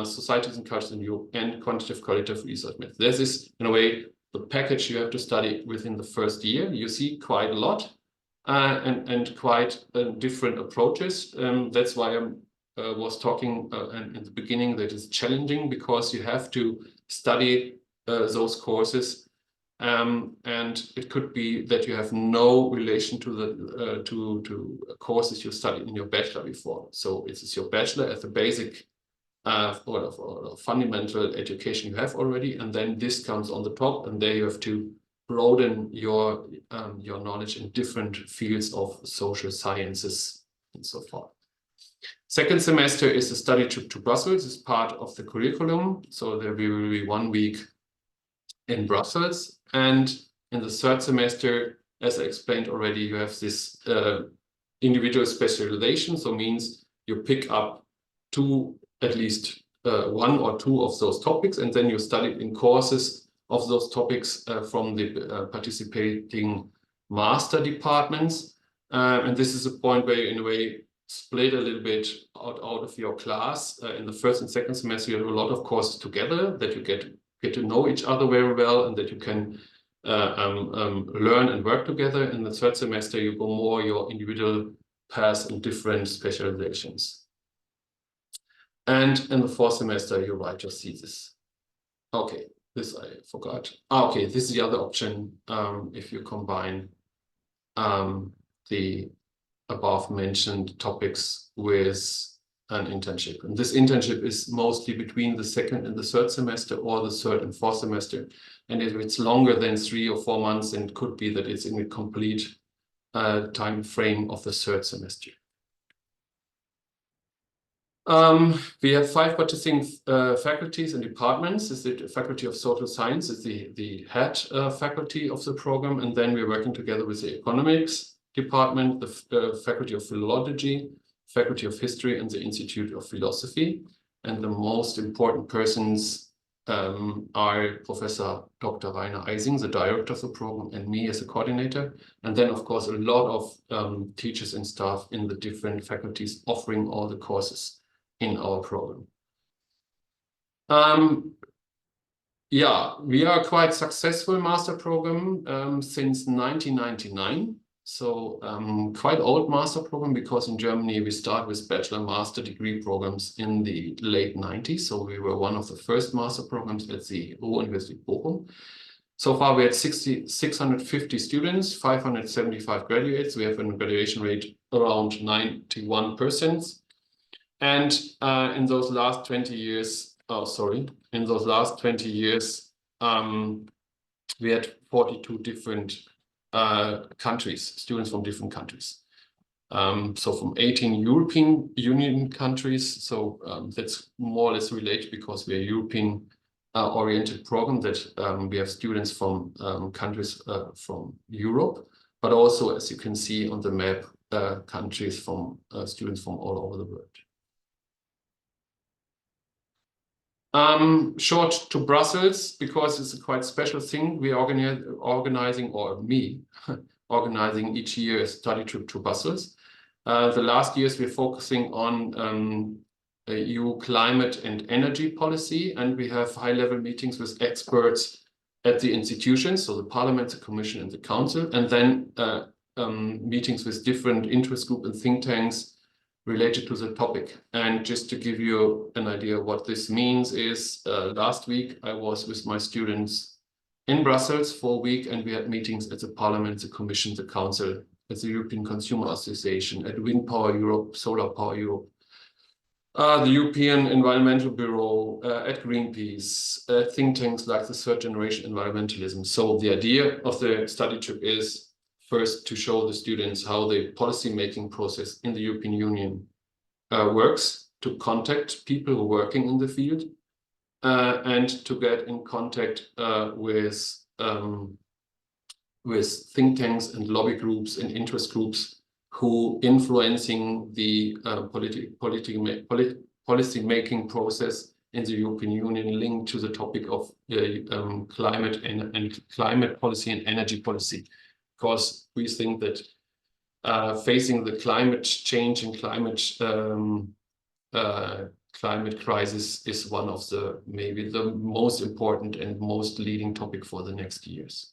societies and cultures in Europe, and quantitative research methods. This is, in a way, the package you have to study within the first year. You see quite a lot. And quite different approaches. That's why I was talking in the beginning that it's challenging, because you have to study those courses, and it could be that you have no relation to the to courses you studied in your bachelor before. So it's your bachelor as the basic or fundamental education you have already, and then this comes on the top, and there you have to broaden your knowledge in different fields of social sciences and so forth. Second semester is a study trip to Brussels. It's part of the curriculum. So there will be 1 week in Brussels. And in the third semester, as I explained already, you have this individual specialization. So means you pick up at least 1 or 2 of those topics, and then you study in courses of those topics from the participating master departments. And this is a point where you, in a way, split a little bit out of your class. In the first and second semester, you have a lot of courses together that you get to know each other very well, and that you can learn and work together. In the third semester, you go more your individual paths and different specializations. And in the fourth semester, you write your thesis. Okay. This I forgot. Okay, this is the other option if you combine the above mentioned topics with an internship. And this internship is mostly between the second and the third semester, or the third and fourth semester. And if it's longer than 3 or 4 months, then it could be that it's in the complete time frame of the third semester. We have 5 participating faculties and departments. It's the Faculty of Social Science, is the head faculty of the program, and then we're working together with the Economics department, the Faculty of Philology, Faculty of History, and the Institute of Philosophy. And the most important persons are Professor Dr. Rainer Eising, the director of the program, and me as a coordinator. And then, of course, a lot of teachers and staff in the different faculties offering all the courses in our program. Yeah, we are quite successful master program since 1999. So quite old master program, because in Germany we start with bachelor master degree programs in the late 90s. So we were one of the first master programs at the Ruhr-Universität Bochum. So far we had 650 students, 575 graduates. We have a graduation rate around 91%. And in those last 20 years, we had 42 different countries, students from different countries. So from 18 European Union countries. So that's more or less related, because we're a European oriented program, that we have students from countries from Europe, but also, as you can see on the map, countries from students from all over the world. Short to Brussels, because it's a quite special thing. We are organizing each year a study trip to Brussels. The last years we're focusing on EU climate and energy policy, and we have high-level meetings with experts at the institutions, so the Parliament, the Commission, and the Council, and then meetings with different interest groups and think tanks related to the topic. And just to give you an idea of what this means is, last week I was with my students in Brussels for a week, and we had meetings at the Parliament, the Commission, the Council, at the European Consumer Association, at Wind Power Europe, Solar Power Europe, the European Environmental Bureau, at Greenpeace, think tanks like the Third Generation Environmentalism. So the idea of the study trip is first to show the students how the policy-making process in the European Union works, to contact people who are working in the field, and to get in contact with think tanks and lobby groups and interest groups who influencing the policy making process in the European Union linked to the topic of climate and climate policy and energy policy, because we think that facing the climate change and climate crisis is one of the maybe the most important and most leading topic for the next years.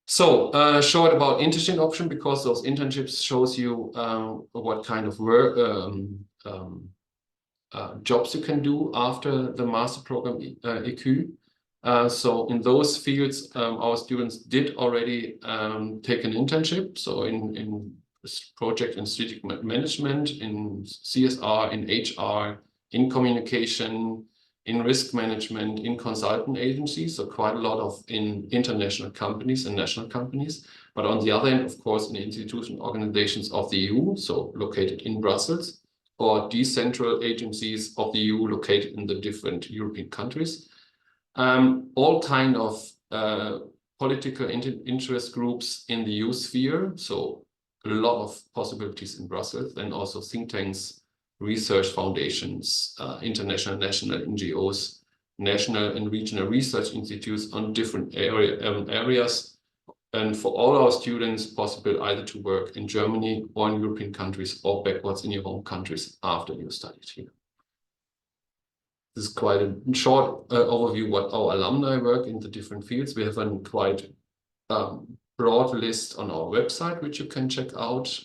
So short about internship option, because those internships shows you what kind of work jobs you can do after the master program 𝑗𝑢𝑃. So in those fields, our students did already take an internship. So in project and strategic management, in CSR, in HR, in communication, in risk management, in consultant agencies, so quite a lot of in international companies and national companies. But on the other hand, of course, in institutional organizations of the EU, so located in Brussels, or decentral agencies of the EU located in the different European countries. All kind of political interest groups in the EU sphere, so a lot of possibilities in Brussels, and also think tanks, research foundations, international, national NGOs, national and regional research institutes on different areas. And for all our students, possible either to work in Germany or in European countries or backwards in your home countries after you studied here. This is quite a short overview what our alumni work in the different fields. We have a quite broad list on our website, which you can check out.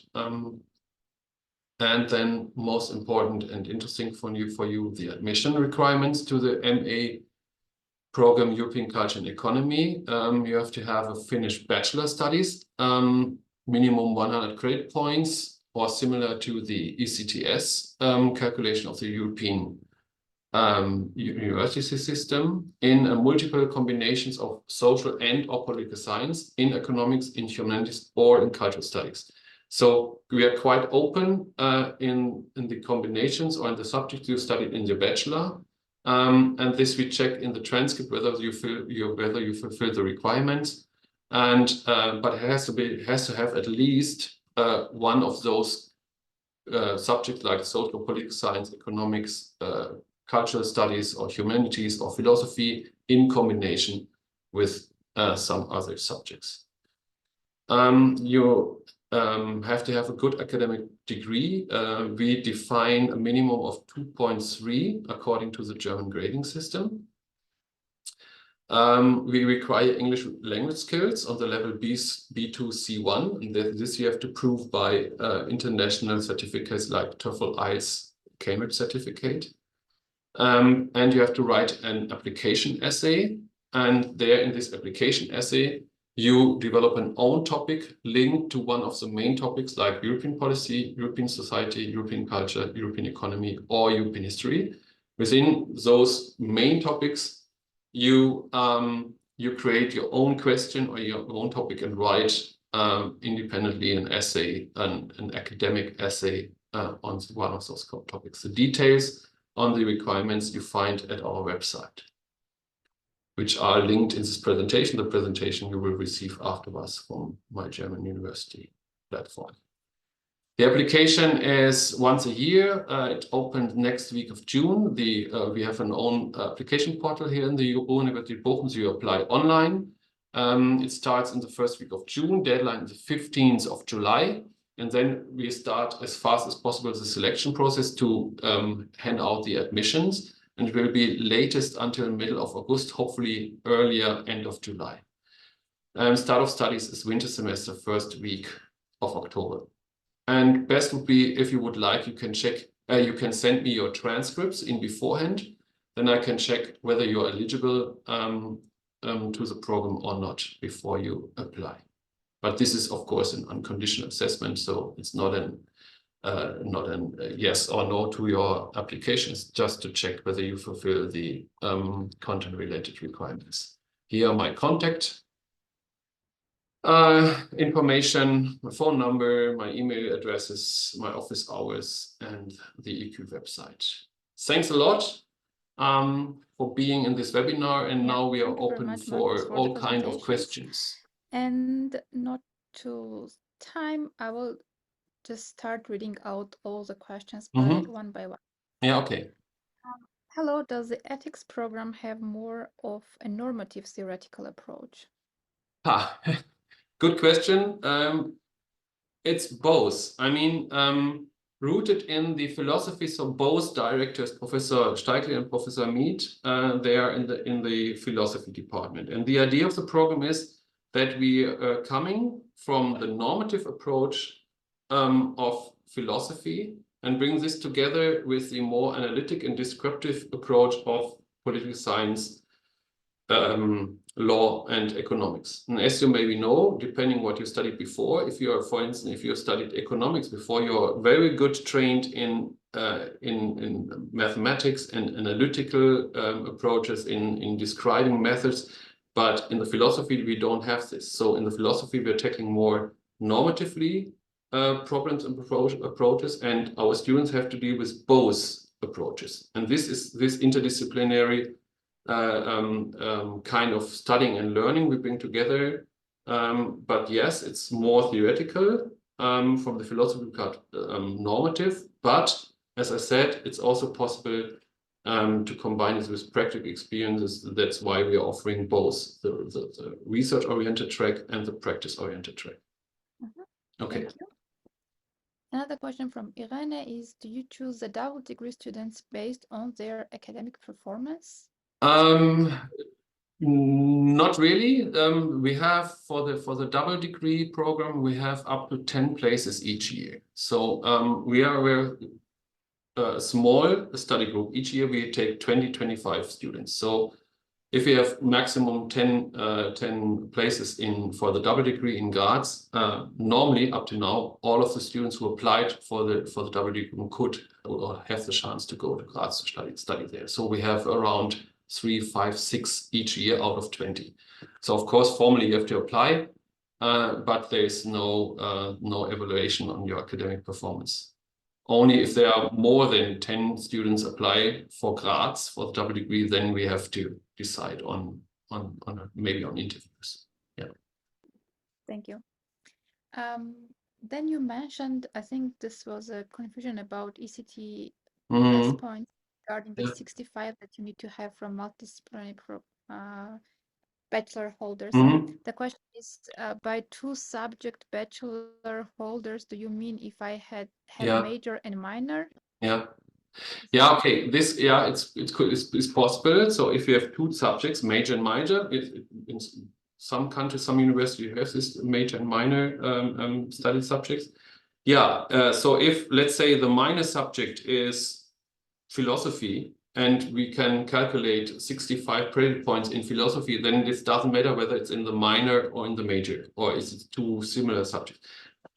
And then most important and interesting for you, the admission requirements to the MA program European Culture and Economy. You have to have a finished bachelor studies, minimum 100 credit points, or similar to the ECTS calculation of the European university system, in multiple combinations of social and or political science, in economics, in humanities, or in cultural studies. So we are quite open in the combinations or in the subjects you studied in your bachelor. And this we check in the transcript whether you fulfill the requirements, and but it has to have at least one of those subjects like social, political science, economics, cultural studies, or humanities, or philosophy in combination with some other subjects. You have to have a good academic degree. We define a minimum of 2.3 according to the German grading system. We require English language skills on the level B2 C1, and this you have to prove by international certificates like TOEFL, IELTS, Cambridge certificate. And you have to write an application essay, and there in this application essay you develop an own topic linked to one of the main topics like European policy, European society, European culture, European economy, or European history. Within those main topics, you create your own question or your own topic and write independently an essay, an academic essay on one of those topics. The details on the requirements you find at our website, which are linked in this presentation, the presentation you will receive afterwards from my German university platform. The application is once a year. It opened next week of June. We have an own application portal here in the University Bochum, so you apply online. It starts in the first week of June, deadline is the 15th of July. And then we start as fast as possible the selection process to hand out the admissions. And it will be latest until middle of August, hopefully earlier end of July. Start of studies is winter semester, first week of October. And best would be, if you would like, you can check, you can send me your transcripts in beforehand. Then I can check whether you're eligible to the program or not before you apply. But this is, of course, an unconditional assessment, so it's not an yes or no to your application. It's just to check whether you fulfill the content-related requirements. Here are my contact information, my phone number, my email addresses, my office hours, and the 𝑗𝑢𝑃 website. Thanks a lot for being in this webinar, and now we are open for all kinds of questions. And not to time, I will just start reading out all the questions by one by one. Yeah, okay. Hello, does the ethics program have more of a normative theoretical approach? Good question. It's both. I mean, rooted in the philosophy. So both directors, Professor Steichler and Professor 𝘕𝘕, they are in the philosophy department. And the idea of the program is that we are coming from the normative approach of philosophy and bring this together with the more analytic and descriptive approach of political science, law and economics. And as you maybe know, depending what you studied before, if you are, for instance, if you studied economics before, you're very good trained in mathematics and analytical approaches in describing methods. But in the philosophy, we don't have this. So in the philosophy, we're tackling more normatively problems and approaches, and our students have to deal with both approaches. And this is this interdisciplinary kind of studying and learning we bring together. But yes, it's more theoretical from the philosophy part, normative. But as I said, it's also possible to combine it with practical experiences. That's why we are offering both the research-oriented track and the practice-oriented track. Okay. Thank you. Another question from Irene is, do you choose the double degree students based on their academic performance? Not really. We have for the double degree program, we have up to 10 places each year. So we're a small study group. Each year we take 20-25 students. So if we have maximum 10 places for the double degree in Graz, normally up to now, all of the students who applied for the double degree could or have the chance to go to Graz to study there. So we have around 3, 5, 6 each year out of 20. So of course, formally you have to apply, but there is no evaluation on your academic performance. Only if there are more than 10 students apply for Graz for the double degree, then we have to decide on maybe on interviews. Yeah. Thank you. Then you mentioned, I think this was a confusion about ECT last point regarding the 65 that you need to have from multidisciplinary bachelor holders. The question is, by 2 subject bachelor holders, do you mean if I have major and minor? Yeah. Yeah, okay. This, yeah, it's possible. So if you have 2 subjects, major and minor, in some countries, some universities have this major and minor study subjects. Yeah. So if, let's say, the minor subject is philosophy, and we can calculate 65 credit points in philosophy, then this doesn't matter whether it's in the minor or in the major, or is it 2 similar subjects.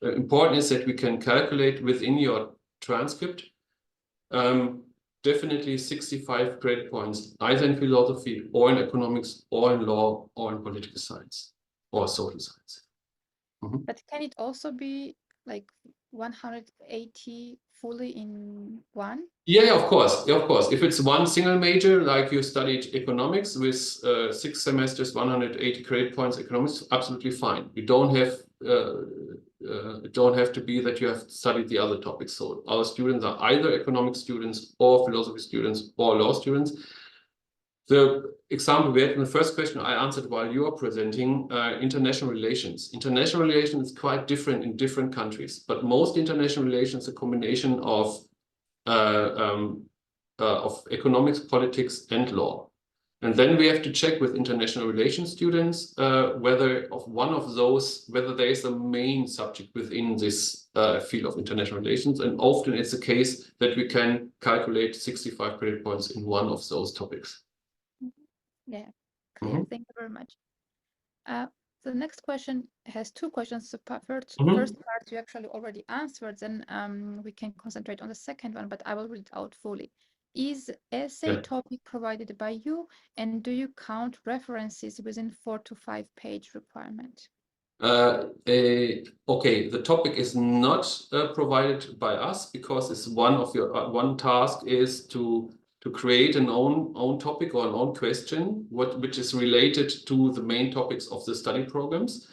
Important is that we can calculate within your transcript definitely 65 credit points, either in philosophy or in economics or in law or in political science or social science. But can it also be like 180 fully in one? Yeah, of course. If it's one single major, like you studied economics with 6 semesters, 180 credit points, economics, absolutely fine. You don't have it don't have to be that you have studied the other topics. So our students are either economic students or philosophy students or law students. The example we had in the first question I answered while you are presenting, international relations. International relations is quite different in different countries, but most international relations are a combination of economics, politics, and law. And then we have to check with international relations students whether there is a main subject within this field of international relations. And often it's the case that we can calculate 65 credit points in one of those topics. Yeah, clear. Thank you very much. The next question has 2 questions. The first part you actually already answered, then we can concentrate on the second one, but I will read it out fully. Is essay topic provided by you, and do you count references within 4 to 5 page requirement? Okay, the topic is not provided by us, because it's one task is to create an own topic or an own question which is related to the main topics of the study programs.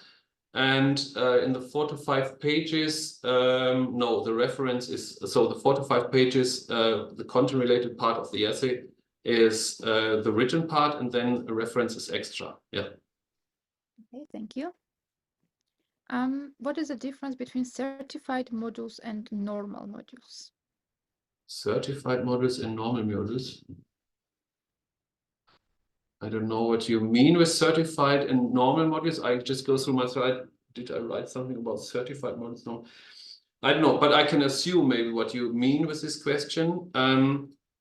And in the 4 to 5 pages, no, the reference is, so the 4 to 5 pages, the content-related part of the essay is the written part, and then a reference is extra. Yeah. Okay, thank you. What is the difference between certified modules and normal modules? Certified modules and normal modules. I don't know what you mean with certified and normal modules. I just go through my slide. Did I write something about certified modules? No, I don't know, but I can assume maybe what you mean with this question.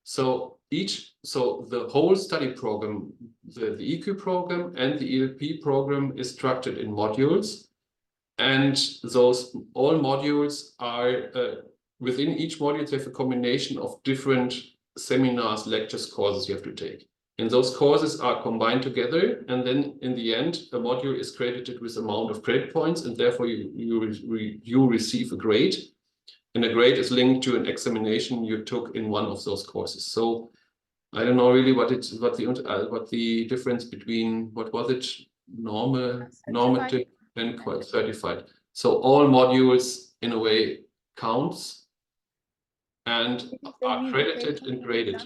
So the whole study program, the EQ program and the ELP program is structured in modules, and those all modules are within each module. They have a combination of different seminars, lectures, courses you have to take. And those courses are combined together, and then in the end, a module is credited with amount of credit points, and therefore you receive a grade, and a grade is linked to an examination you took in one of those courses. So I don't know really what the difference between, what was it, normative and certified. So all modules in a way counts and are credited and graded.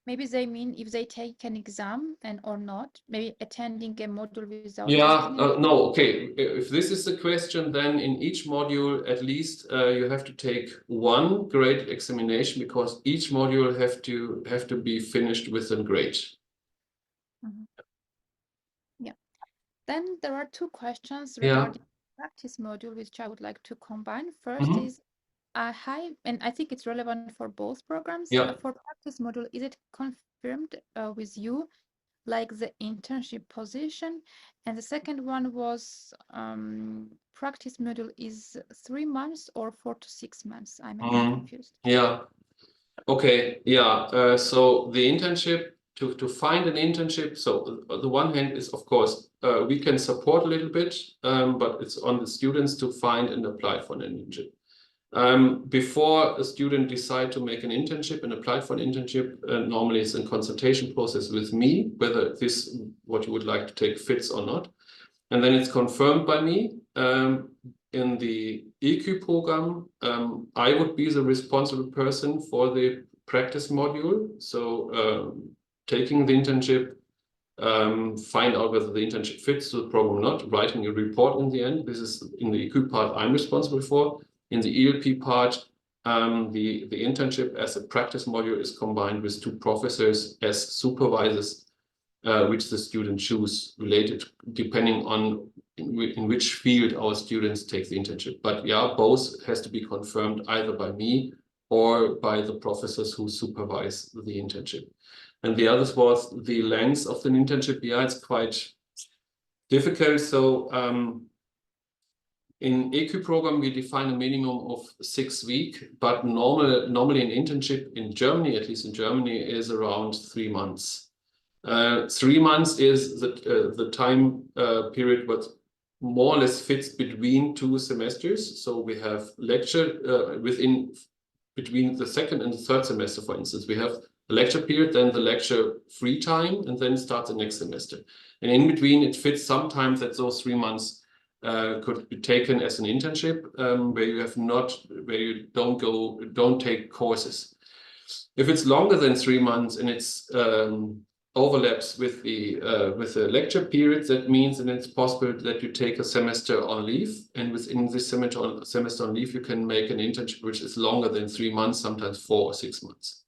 Maybe they mean if they take an exam and or not, maybe attending a module without. Yeah, no, okay. If this is the question, then in each module, at least you have to take one graded examination, because each module have to be finished with a grade. Yeah. Then there are two questions regarding the practice module, which I would like to combine. First is hi, and I think it's relevant for both programs. For practice module, is it confirmed with you, like the internship position? And the second one was practice module is 3 months or 4 to 6 months? I'm a bit confused. Yeah. Okay. Yeah. So the internship, to find an internship. So on the one hand is, of course, we can support a little bit, but it's on the students to find and apply for an internship. Before a student decide to make an internship and apply for an internship, normally it's a consultation process with me, whether this, what you would like to take, fits or not. And then it's confirmed by me. In the EQ program, I would be the responsible person for the practice module. So taking the internship, find out whether the internship fits the program or not, writing a report in the end. This is in the EQ part I'm responsible for. In the ELP part, the internship as a practice module is combined with 2 professors as supervisors, which the student choose, related depending on in which field our students take the internship. But yeah, both has to be confirmed either by me or by the professors who supervise the internship. And the other was the length of the internship. Yeah, it's quite difficult. So in EQ program, we define a minimum of 6 weeks, but normally an internship in Germany, at least in Germany, is around 3 months. 3 months is the time period what more or less fits between 2 semesters. So we have lecture between the second and the third semester, for instance. We have a lecture period, then the lecture free time, and then starts the next semester. And in between, it fits sometimes that those 3 months could be taken as an internship, where you don't take courses. If it's longer than 3 months and it's overlaps with the lecture period, that means that it's possible that you take a semester on leave, and within this semester on leave, you can make an internship which is longer than 3 months, sometimes 4 or 6 months.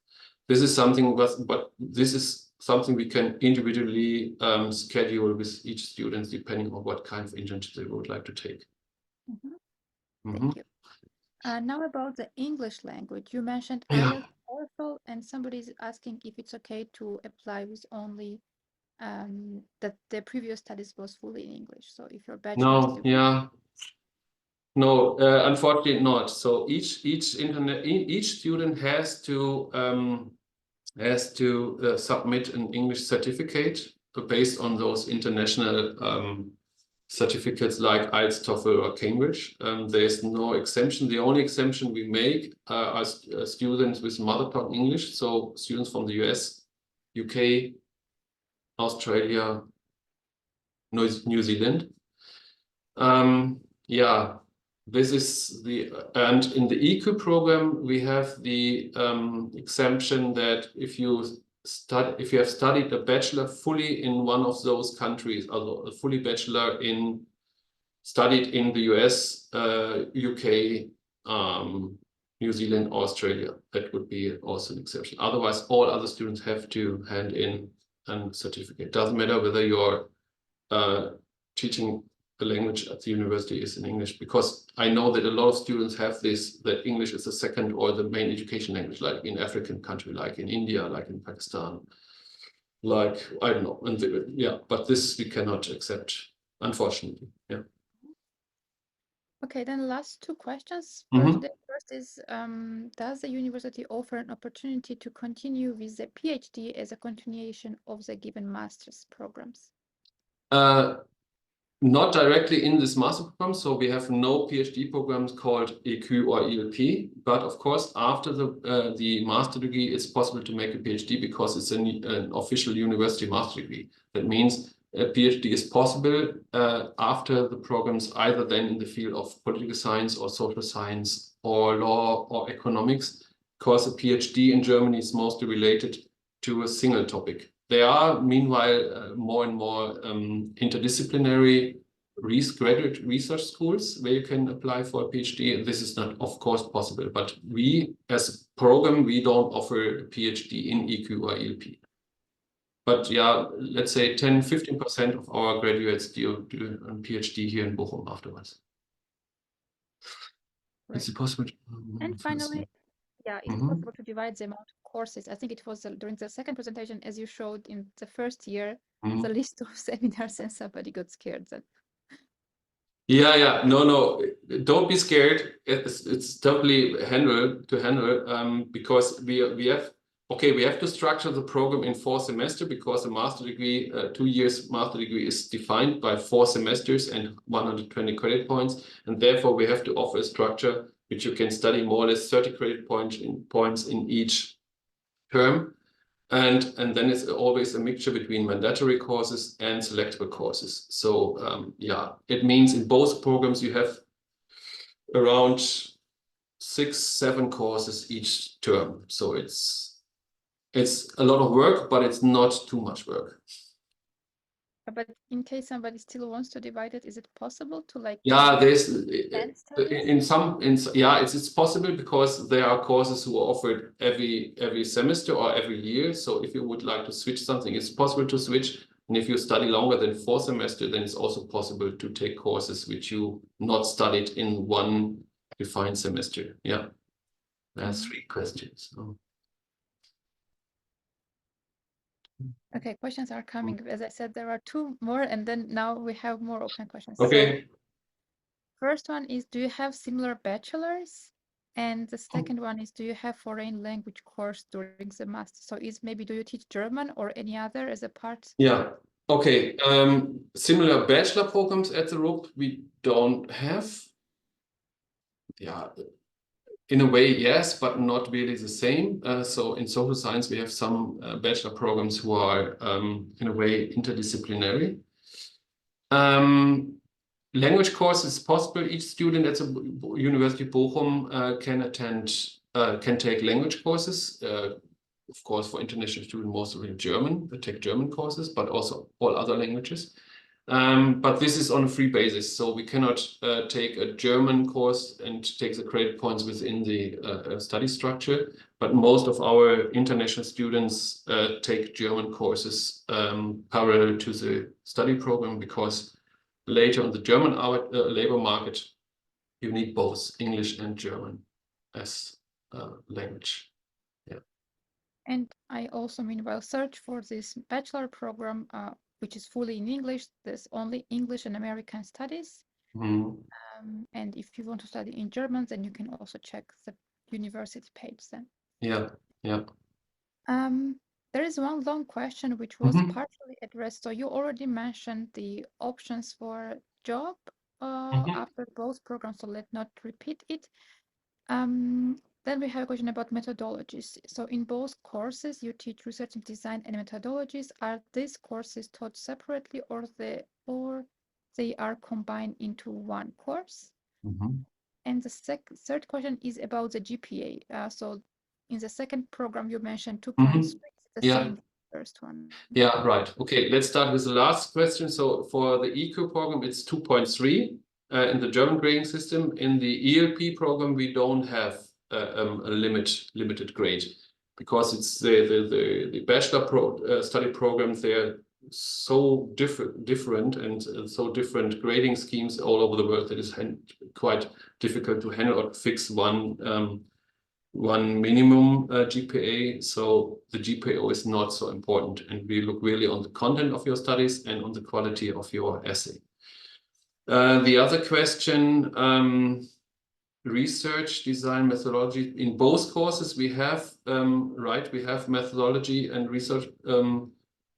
This is something, but this is something we can individually schedule with each student depending on what kind of internship they would like to take. Thank you. Now about the English language, you mentioned IELTS, TOEFL, and somebody is asking if it's okay to apply with only that the previous studies was fully in English. So if your bachelor's degree... No, unfortunately not. So each student has to submit an English certificate based on those international certificates like IELTS, TOEFL, or Cambridge. There's no exemption. The only exemption we make are students with mother tongue English, so students from the US, UK, Australia, New Zealand. Yeah, this is and in the EQ program, we have the exemption that if you have studied a bachelor fully in one of those countries, also a fully bachelor studied in the US, UK, New Zealand, Australia, that would be also an exception. Otherwise, all other students have to hand in a certificate. Doesn't matter whether you're teaching the language at the university is in English, because I know that a lot of students have this, that English is the second or the main education language, like in African country, like in India, like in Pakistan, like, I don't know. And yeah, but this we cannot accept, unfortunately. Yeah. Okay, then last two questions for Mhm. today. First is, does the university offer an opportunity to continue with the PhD as a continuation of the given master's programs? Not directly in this master program, so we have no PhD programs called EQ or ELP, but of course, after the master degree, it's possible to make a PhD because it's an official university master degree. That means a PhD is possible after the programs, either then in the field of political science or social science or law or economics, because a PhD in Germany is mostly related to a single topic. There are, meanwhile, more and more interdisciplinary graduate research schools where you can apply for a PhD. This is not, of course, possible, but we, as a program, we don't offer a PhD in EQ or ELP. But yeah, let's say 10–15% of our graduates do a PhD here in Bochum afterwards. Right. Is it possible? And finally, yeah, is it possible to divide the amount of courses? I think it was during the second presentation, as you showed in the first year, the list of seminars, and somebody got scared then. Yeah. No, don't be scared. It's totally handle because we have to structure the program in 4 semesters because a master degree, 2 years master degree is defined by 4 semesters and 120 credit points, and therefore we have to offer a structure which you can study more or less 30 credit points in each term. And then it's always a mixture between mandatory courses and selectable courses. So yeah, it means in both programs you have around 6–7 courses each term. So it's a lot of work, but it's not too much work. But in case somebody still wants to divide it, is it possible to like? Yeah, there's yeah, it's possible because there are courses who are offered every semester or every year. So if you would like to switch something, it's possible to switch. And if you study longer than 4 semesters, then it's also possible to take courses which you not studied in one defined semester. Yeah, that's 3 questions. Okay, questions are coming. As I said, there are 2 more, and then now we have more open questions. Okay. So first one is, do you have similar bachelors? And the second one is, do you have foreign language course during the master? So do you teach German or any other as a part? Yeah. Okay. Similar bachelor programs at the RUB we don't have. Yeah. In a way, yes, but not really the same. So in social science, we have some bachelor programs who are, in a way, interdisciplinary. Language course is possible. Each student at the University of Bochum can take language courses. Of course, for international students, mostly German, they take German courses, but also all other languages. But this is on a free basis, so we cannot take a German course and take the credit points within the study structure. But most of our international students take German courses parallel to the study program, because later on the German labor market, you need both English and German as language. Yeah. And I also, meanwhile, search for this bachelor program, which is fully in English. There's only English and American studies. And if you want to study in German, then you can also check the university page then. Yeah. There is one long question which was partially addressed. So you already mentioned the options for job after both programs, so let's not repeat it. Then we have a question about methodologies. So in both courses, you teach research and design and methodologies. Are these courses taught separately or they are combined into one course. Mm-hmm. And the third question is about the GPA. So in the second program, you mentioned 2.3. It's the same as the first one. Yeah, right. Okay, let's start with the last question. So for the EQ program, it's 2.3 in the German grading system. In the ELP program, we don't have a limited grade because it's the bachelor study programs. They're so different and so different grading schemes all over the world that it's quite difficult to handle or fix one minimum GPA. So the GPA is not so important, and we look really on the content of your studies and on the quality of your essay. The other question, research design methodology. In both courses we have, we have methodology and research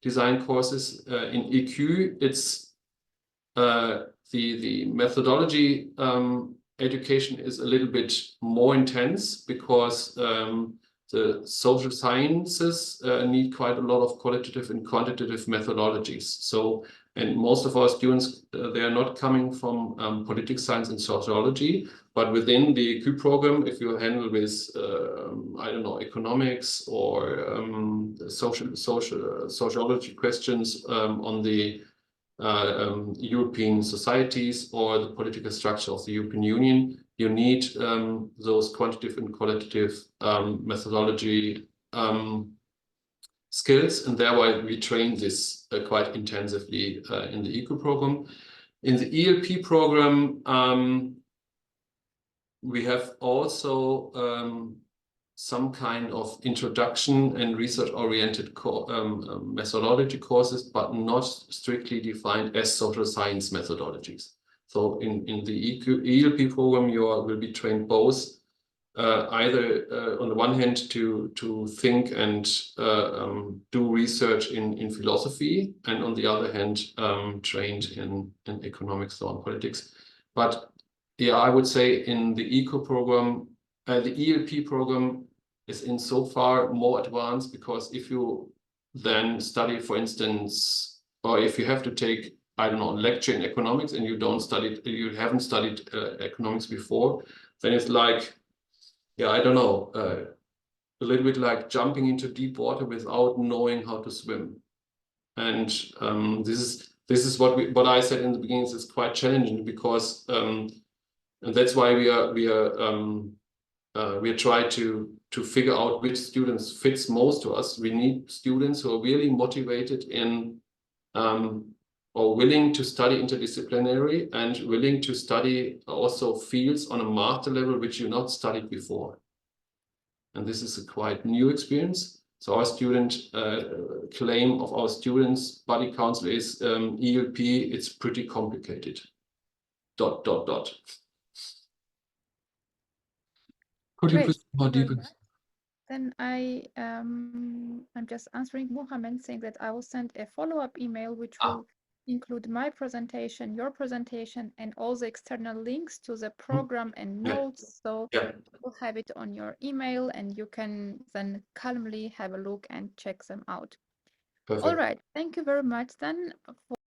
design courses. In EQ, it's the methodology education is a little bit more intense because the social sciences need quite a lot of qualitative and quantitative methodologies. So, and most of our students, they are not coming from political science and sociology, but within the EQ program, if you handle with, I don't know, economics or sociology questions on the European societies or the political structure of the European Union, you need those quantitative and qualitative methodology skills, and thereby we train this quite intensively in the EQ program. In the ELP program, we have also some kind of introduction and research-oriented methodology courses, but not strictly defined as social science methodologies. So in the ELP program, you will be trained both, either on the one hand to think and do research in philosophy, and on the other hand, trained in economics or politics. But yeah, I would say in the EQ program, the ELP program is in so far more advanced, because if you then study, for instance, or if you have to take, I don't know, a lecture in economics and you haven't studied economics before, then it's like, yeah, I don't know, a little bit like jumping into deep water without knowing how to swim. And this is what I said in the beginning. Is quite challenging because, and that's why we try to figure out which students fits most to us. We need students who are really motivated in or willing to study interdisciplinary and willing to study also fields on a master level which you not studied before. And this is a quite new experience. So our student claim of our students' body council is ELP, it's pretty complicated. ... Could you please more deep? Then I'm just answering Mohammed, saying that I will send a follow-up email which will include my presentation, your presentation, and all the external links to the program and notes. So you'll have it on your email, and you can then calmly have a look and check them out. Perfect. All right. Thank you very much then for